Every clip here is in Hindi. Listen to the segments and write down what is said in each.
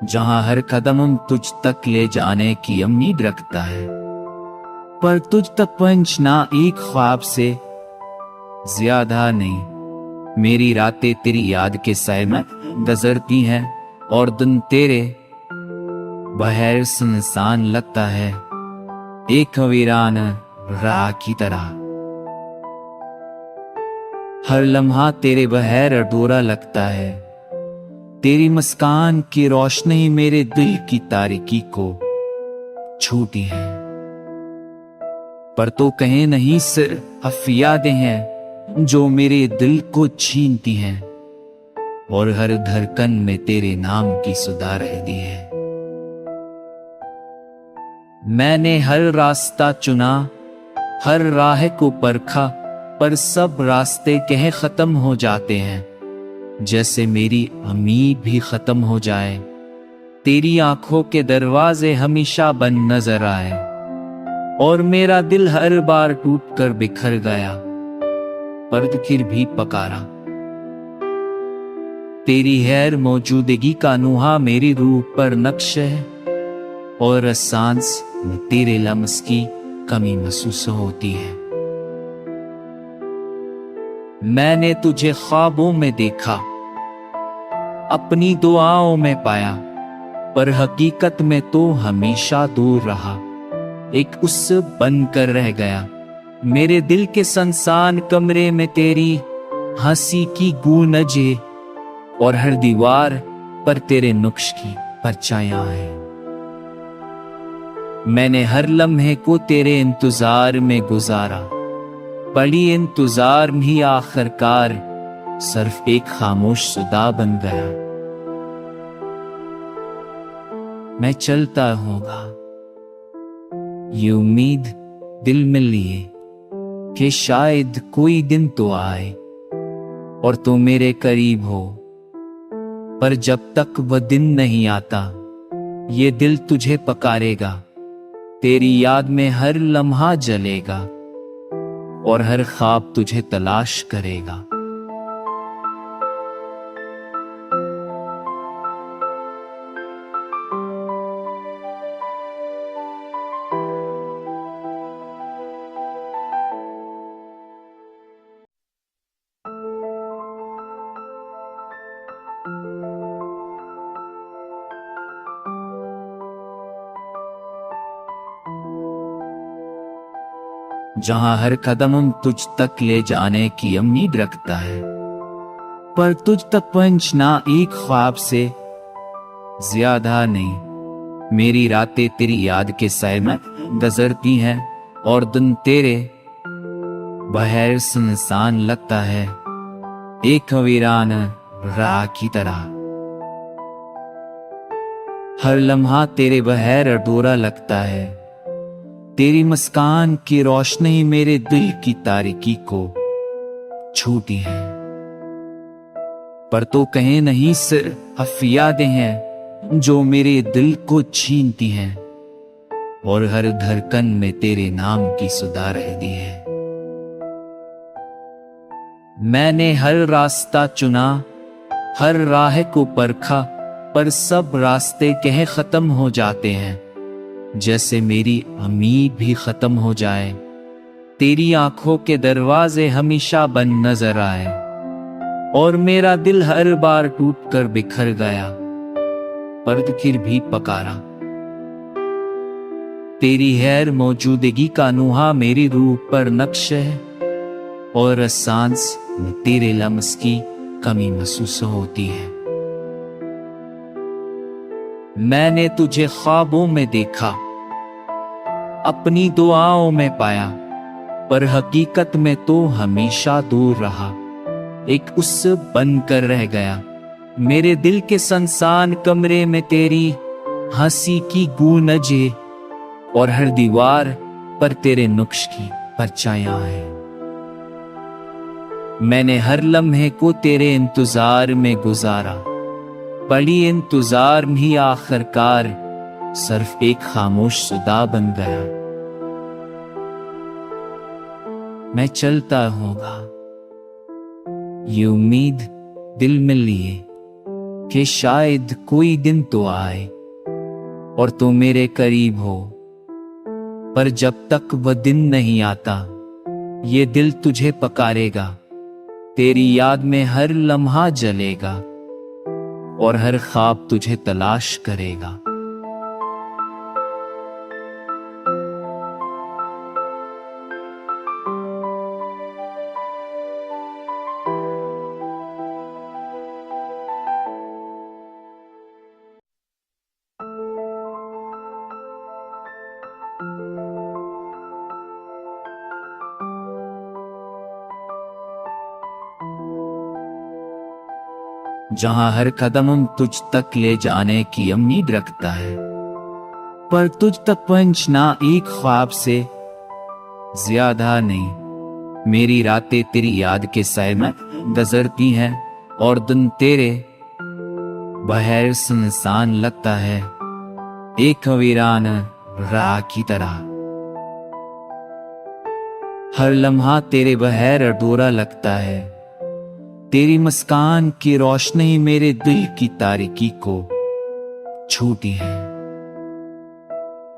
जहां हर कदम तुझ तक ले जाने की उम्मीद रखता है, पर तुझ तक पहुंचना एक ख्वाब से ज्यादा नहीं। मेरी रातें तेरी याद के साए में गुजरती हैं और दिन तेरे बगैर सुनसान लगता है, एक वीरान राह की तरह। हर लम्हा तेरे बगैर अधूरा लगता है, तेरी मुस्कान की रोशनी मेरे दिल की तारीकी को छूती है। पर तो कहे नहीं सिर्फ यादें हैं जो मेरे दिल को छीनती हैं, और हर धड़कन में तेरे नाम की सुधा रहती है। मैंने हर रास्ता चुना, हर राह को परखा, पर सब रास्ते कहे खत्म हो जाते हैं, जैसे मेरी उम्मीद भी खत्म हो जाए। तेरी आंखों के दरवाजे हमेशा बंद नजर आए, और मेरा दिल हर बार टूट कर बिखर गया, पर फिर भी पकारा। तेरी गैर मौजूदगी का नुहा मेरी रूह पर नक्श है, और सांस में तेरे लम्स की कमी महसूस होती है। मैंने तुझे ख्वाबों में देखा, अपनी दुआओं में पाया, पर हकीकत में तो हमेशा दूर रहा, एक उससे बनकर रह गया। मेरे दिल के सुनसान कमरे में तेरी हंसी की गूंजे, और हर दीवार पर तेरे नुक्श की परछाइयां हैं। मैंने हर लम्हे को तेरे इंतजार में गुजारा, बड़ी इंतजार भी आखिरकार सिर्फ एक खामोश सुदा बन गया। मैं चलता होगा ये उम्मीद दिल में लिए कि शायद कोई दिन तो आए और तो मेरे करीब हो, पर जब तक वह दिन नहीं आता ये दिल तुझे पकारेगा। तेरी याद में हर लम्हा जलेगा, और हर ख्वाब तुझे तलाश करेगा। जहां हर कदम तुझ तक ले जाने की उम्मीद रखता है, पर तुझ तक पहुंचना एक ख्वाब से ज्यादा नहीं। मेरी रातें तेरी याद के साए में गुजरती हैं, और दिन तेरे बगैर सुनसान लगता है, एक वीरान राह की तरह। हर लम्हा तेरे बगैर अधूरा लगता है, तेरी मुस्कान की रोशनी मेरे दिल की तारीकी को छूती है। पर तो कहे नहीं सिर्फ यादें हैं जो मेरे दिल को छीनती हैं, और हर धड़कन में तेरे नाम की सुधा रहती है। मैंने हर रास्ता चुना, हर राह को परखा, पर सब रास्ते कहे खत्म हो जाते हैं, जैसे मेरी उम्मीद भी खत्म हो जाए। तेरी आंखों के दरवाजे हमेशा बंद नजर आए, और मेरा दिल हर बार टूट कर बिखर गया, पर फिर भी पकारा। तेरी गैर मौजूदगी का नुहा मेरी रूह पर नक्श है, और सांस में तेरे लम्स की कमी महसूस होती है। मैंने तुझे ख्वाबों में देखा, अपनी दुआओं में पाया, पर हकीकत में तो हमेशा दूर रहा, एक उससे बनकर रह गया। मेरे दिल के सुनसान कमरे में तेरी हंसी की गूंजे, और हर दीवार पर तेरे नुक्श की परछाइयां हैं। मैंने हर लम्हे को तेरे इंतजार में गुजारा, बड़ी इंतजार भी आखिरकार सिर्फ एक खामोश सुदा बन गया। मैं चलता होगा ये उम्मीद दिल में लिए कि शायद कोई दिन तो आए और तू मेरे करीब हो, पर जब तक वह दिन नहीं आता ये दिल तुझे पकारेगा। तेरी याद में हर लम्हा जलेगा और हर ख्वाब तुझे तलाश करेगा। जहां हर कदम तुझ तक ले जाने की उम्मीद रखता है, पर तुझ तक पहुंचना एक ख्वाब से ज्यादा नहीं। मेरी रातें तेरी याद के साए में गुजरती हैं और दिन तेरे बहर सुनसान लगता है, एक वीरान राह की तरह। हर लम्हा तेरे बहर अधूरा लगता है, तेरी मुस्कान की रोशनी मेरे दिल की तारीकी को छूती है।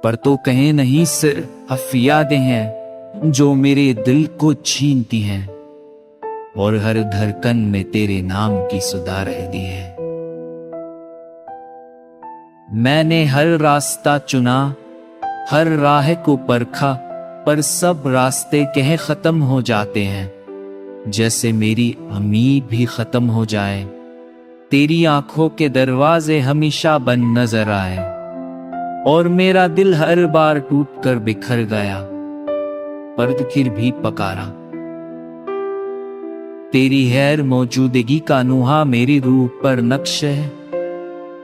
पर तो कहे नहीं सिर्फ यादें हैं जो मेरे दिल को छीनती हैं, और हर धड़कन में तेरे नाम की सुधा रहती है। मैंने हर रास्ता चुना, हर राह को परखा, पर सब रास्ते कहे खत्म हो जाते हैं, जैसे मेरी उम्मीद भी खत्म हो जाए। तेरी आंखों के दरवाजे हमेशा बंद नजर आए और मेरा दिल हर बार टूट कर बिखर गया, पर फिर भी पकारा। तेरी गैर मौजूदगी का नुहा मेरी रूह पर नक्श है,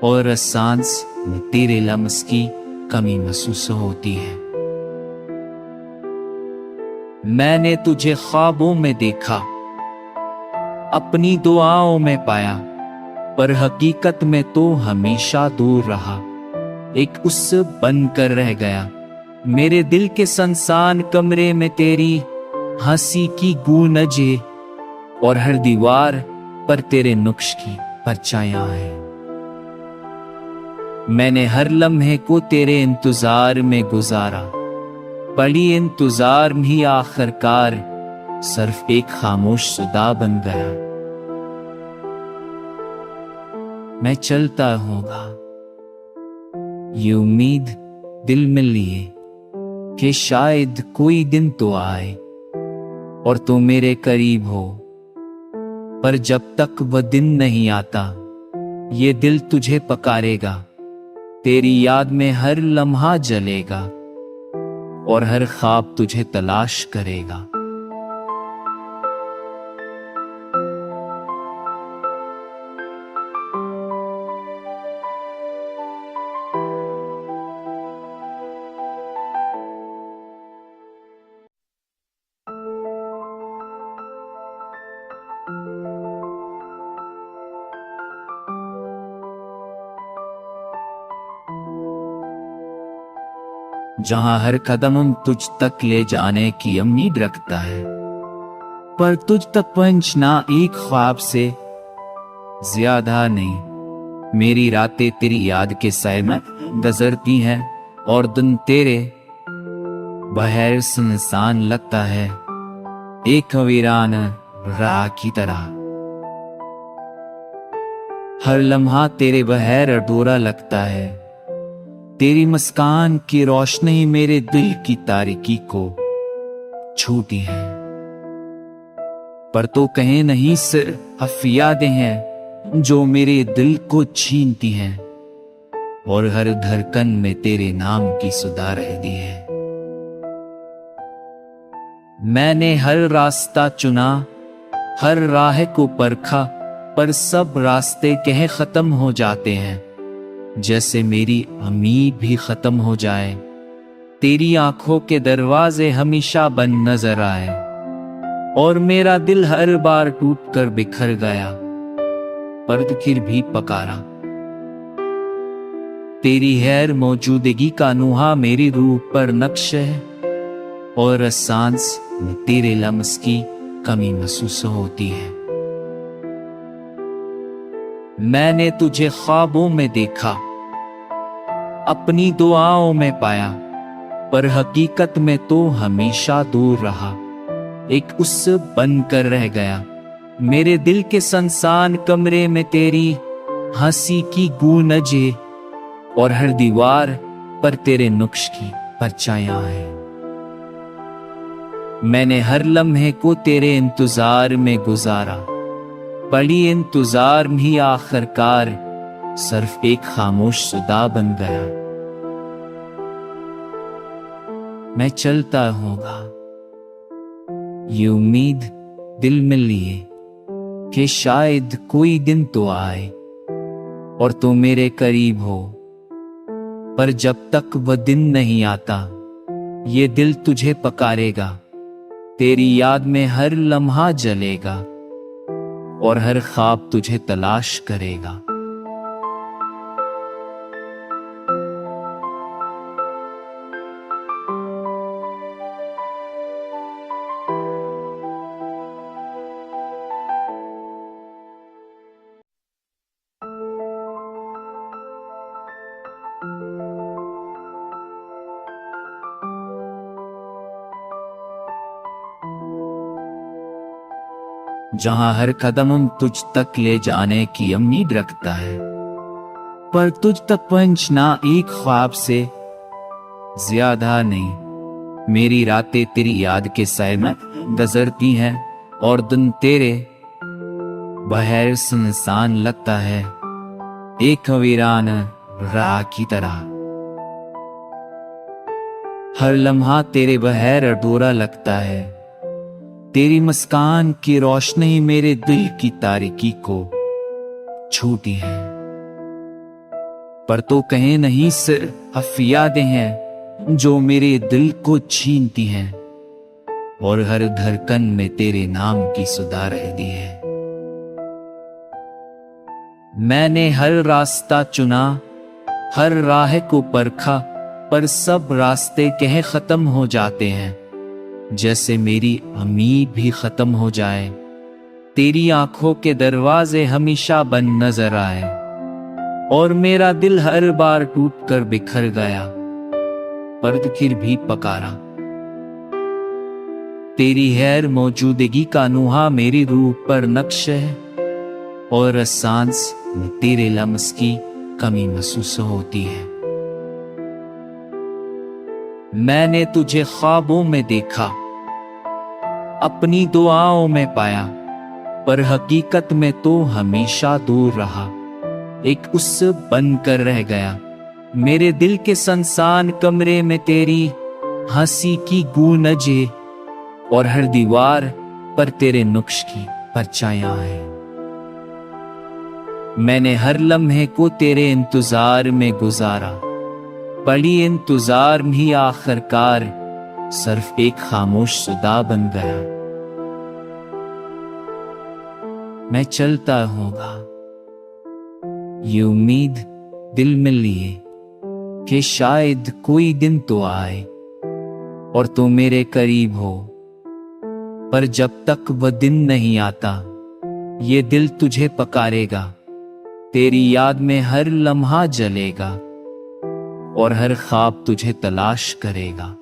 और सांस में तेरे लम्स की कमी महसूस होती है। मैंने तुझे ख्वाबों में देखा, अपनी दुआओं में पाया, पर हकीकत में तो हमेशा दूर रहा, एक उस बनकर रह गया। मेरे दिल के सुनसान कमरे में तेरी हंसी की गूंजे, और हर दीवार पर तेरे नुक्श की परछाइयां हैं। मैंने हर लम्हे को तेरे इंतजार में गुजारा, बड़ी इंतजार भी आखिरकार सिर्फ एक खामोश सुदा बन गया। मैं चलता होगा ये उम्मीद दिल में लिए कि शायद कोई दिन तो आए और तू मेरे करीब हो, पर जब तक वह दिन नहीं आता ये दिल तुझे पकारेगा। तेरी याद में हर लम्हा जलेगा और हर ख्वाब तुझे तलाश करेगा। जहां हर कदम तुझ तक ले जाने की उम्मीद रखता है, पर तुझ तक पहुंचना एक ख्वाब से ज्यादा नहीं। मेरी रातें तेरी याद के साए में गुजरती हैं और दिन तेरे बहर सुनसान लगता है, एक वीरान राह की तरह। हर लम्हा तेरे बहर अधूरा लगता है, तेरी मुस्कान की रोशनी मेरे दिल की तारीकी को छूती है। पर तो कहे नहीं सिर्फ यादें हैं जो मेरे दिल को छीनती हैं, और हर धड़कन में तेरे नाम की सुधा रहती है। मैंने हर रास्ता चुना, हर राह को परखा, पर सब रास्ते कहे खत्म हो जाते हैं, जैसे मेरी उम्मीद भी खत्म हो जाए। तेरी आंखों के दरवाजे हमेशा बंद नजर आए और मेरा दिल हर बार टूट कर बिखर गया, पर फिर भी पकारा। तेरी गैर मौजूदगी का नुहा मेरी रूह पर नक्श है, और सांस में तेरे लम्स की कमी महसूस होती है। मैंने तुझे ख्वाबों में देखा, अपनी दुआओं में पाया, पर हकीकत में तो हमेशा दूर रहा। एक उस बनकर रह गया। मेरे दिल के संसान कमरे में तेरी हंसी की गूंजे, और हर दीवार पर तेरे नुक्श की परछाइयां हैं। मैंने हर लम्हे को तेरे इंतजार में गुजारा, बड़ी इंतजार भी आखिरकार सिर्फ एक खामोश सुदा बन गया। मैं चलता होगा ये उम्मीद दिल में लिए कि शायद कोई दिन तो आए और तू मेरे करीब हो, पर जब तक वह दिन नहीं आता ये दिल तुझे पकारेगा। तेरी याद में हर लम्हा जलेगा और हर ख्वाब तुझे तलाश करेगा। जहां हर कदम तुझ तक ले जाने की उम्मीद रखता है, पर तुझ तक पहुंचना एक ख्वाब से ज्यादा नहीं। मेरी रातें तेरी याद के साए में गुजरती हैं और दिन तेरे बहर सुनसान लगता है, एक वीरान राह की तरह। हर लम्हा तेरे बहर अधूरा लगता है। तेरी मुस्कान की रोशनी मेरे दिल की तारीकी को छूती है, पर तो कहीं नहीं सिर्फ यादें हैं जो मेरे दिल को छीनती हैं, और हर धड़कन में तेरे नाम की सुधा रहती है। मैंने हर रास्ता चुना, हर राह को परखा, पर सब रास्ते कहीं खत्म हो जाते हैं, जैसे मेरी उम्मीद भी खत्म हो जाए। तेरी आंखों के दरवाजे हमेशा बंद नजर आए, और मेरा दिल हर बार टूट कर बिखर गया, पर फिर भी पकारा। तेरी गैर मौजूदगी का नुहा मेरी रूह पर नक्श है, और सांस में तेरे लम्स की कमी महसूस होती है। मैंने तुझे ख्वाबों में देखा, अपनी दुआओं में पाया, पर हकीकत में तो हमेशा दूर रहा। एक उस बनकर रह गया। मेरे दिल के संसान कमरे में तेरी हंसी की गूंजे, और हर दीवार पर तेरे नुक्श की परछाइयां हैं। मैंने हर लम्हे को तेरे इंतजार में गुजारा, बड़ी इंतजार भी आखिरकार सिर्फ एक खामोश सुदा बन गया। मैं चलता होगा ये उम्मीद दिल में लिए कि शायद कोई दिन तो आए और तू मेरे करीब हो, पर जब तक वह दिन नहीं आता ये दिल तुझे पकारेगा। तेरी याद में हर लम्हा जलेगा और हर ख्वाब तुझे तलाश करेगा।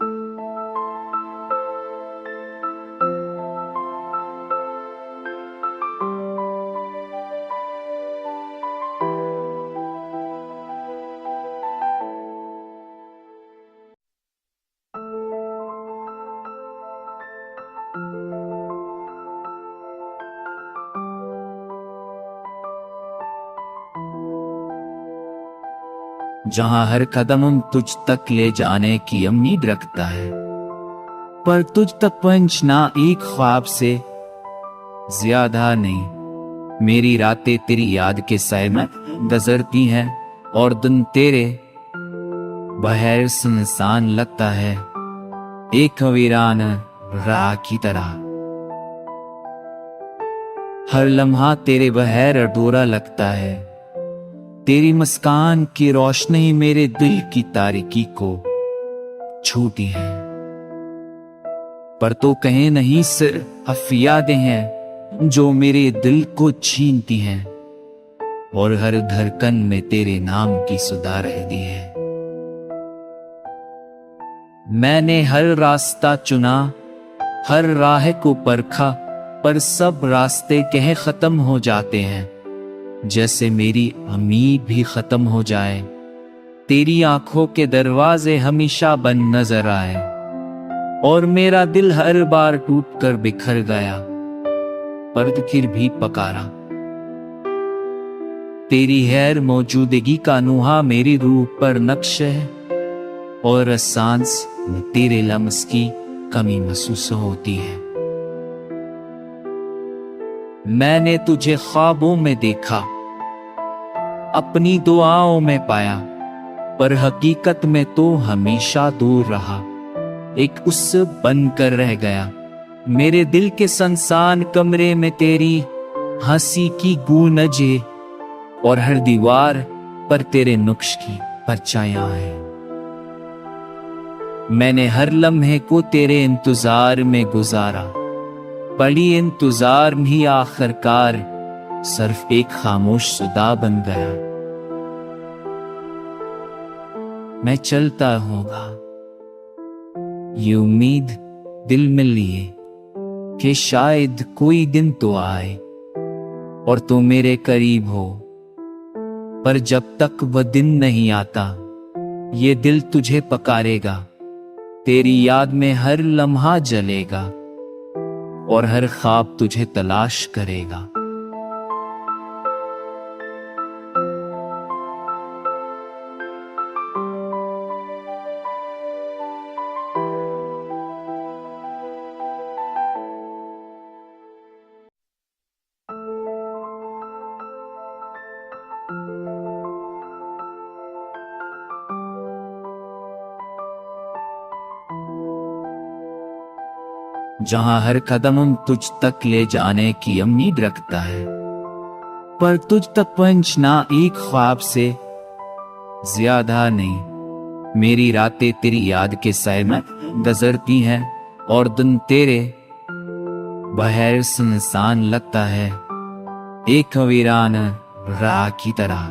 जहां हर कदम तुझ तक ले जाने की उम्मीद रखता है, पर तुझ तक पहुंचना एक ख्वाब से ज्यादा नहीं। मेरी रातें तेरी याद के साए में गुजरती हैं और दिन तेरे बहर सुनसान लगता है, एक वीरान राह की तरह। हर लम्हा तेरे बहर अधूरा लगता है। तेरी मुस्कान की रोशनी मेरे दिल की तारीकी को छूती है, पर तो कहीं नहीं सिर्फ यादें हैं जो मेरे दिल को छीनती हैं, और हर धड़कन में तेरे नाम की सुधा रहती है। मैंने हर रास्ता चुना, हर राह को परखा, पर सब रास्ते कहीं खत्म हो जाते हैं, जैसे मेरी उम्मीद भी खत्म हो जाए। तेरी आंखों के दरवाजे हमेशा बंद नजर आए, और मेरा दिल हर बार टूट कर बिखर गया, पर फिर भी पकारा। तेरी गैर मौजूदगी का नुहा मेरी रूह पर नक्श है, और सांस में तेरे लम्स की कमी महसूस होती है। मैंने तुझे ख्वाबों में देखा, अपनी दुआओं में पाया, पर हकीकत में तो हमेशा दूर रहा, एक उससे बनकर रह गया। मेरे दिल के सुनसान कमरे में तेरी हंसी की गूंजे, और हर दीवार पर तेरे नुक्श की परछाइयां हैं। मैंने हर लम्हे को तेरे इंतजार में गुजारा, बड़ी इंतजार भी आखिरकार सिर्फ एक खामोश सुदा बन गया। मैं चलता होगा ये उम्मीद दिल में लिए कि शायद कोई दिन तो आए और तू मेरे करीब हो, पर जब तक वह दिन नहीं आता ये दिल तुझे पकारेगा। तेरी याद में हर लम्हा जलेगा, और हर ख्वाब तुझे तलाश करेगा। जहां हर कदम तुझ तक ले जाने की उम्मीद रखता है, पर तुझ तक पहुंचना एक ख्वाब से ज्यादा नहीं। मेरी रातें तेरी याद के साए में गुजरती हैं, और दिन तेरे बगैर सुनसान लगता है, एक वीरान राह की तरह।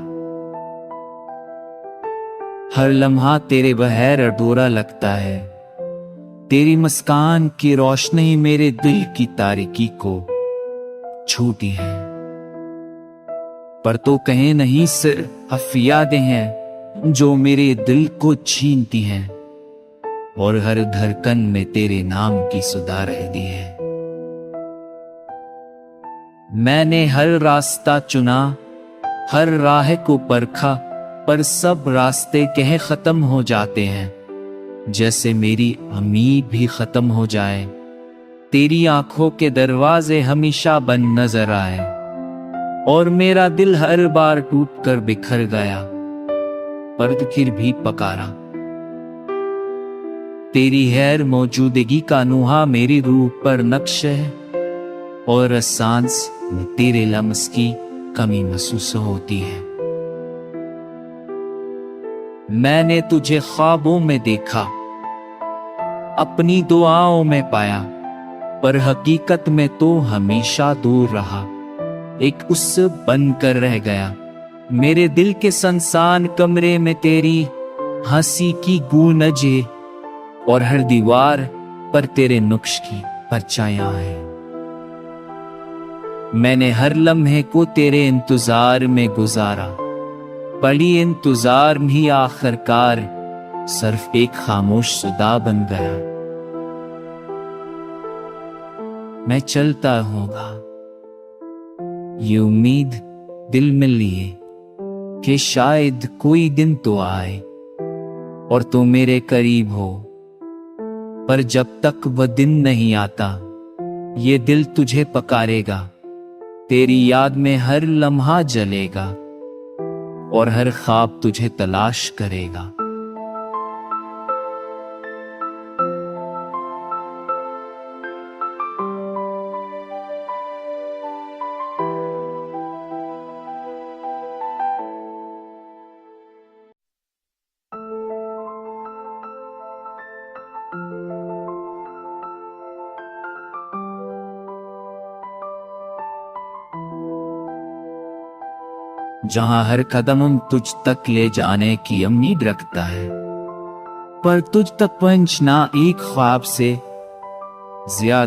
हर लम्हा तेरे बगैर अधूरा लगता है। तेरी मुस्कान की रोशनी मेरे दिल की तारीकी को छूती है, पर तो कहीं नहीं सिर्फ यादें हैं जो मेरे दिल को छीनती हैं, और हर धड़कन में तेरे नाम की सुधा रहती है। मैंने हर रास्ता चुना, हर राह को परखा, पर सब रास्ते कहीं खत्म हो जाते हैं, जैसे मेरी उम्मीद भी खत्म हो जाए। तेरी आंखों के दरवाजे हमेशा बंद नजर आए, और मेरा दिल हर बार टूट कर बिखर गया, पर फिर भी पकारा। तेरी गैर मौजूदगी का नुहा मेरी रूह पर नक्श है, और सांस में तेरे लम्स की कमी महसूस होती है। मैंने तुझे ख्वाबों में देखा, अपनी दुआओं में पाया, पर हकीकत में तो हमेशा दूर रहा, एक उससे बनकर रह गया। मेरे दिल के सुनसान कमरे में तेरी हंसी की गूंजे, और हर दीवार पर तेरे नुक्श की परछाइयां हैं। मैंने हर लम्हे को तेरे इंतजार में गुजारा, बड़ी इंतजार भी आखिरकार सिर्फ एक खामोश सुदा बन गया। मैं चलता होगा ये उम्मीद दिल में लिए कि शायद कोई दिन तो आए और तू मेरे करीब हो, पर जब तक वह दिन नहीं आता ये दिल तुझे पकारेगा। तेरी याद में हर लम्हा जलेगा, और हर ख्वाब तुझे तलाश करेगा। जहां हर कदम तुझ तक ले जाने की उम्मीद रखता है, पर तुझ तक पहुंचना एक ख्वाब से ज्यादा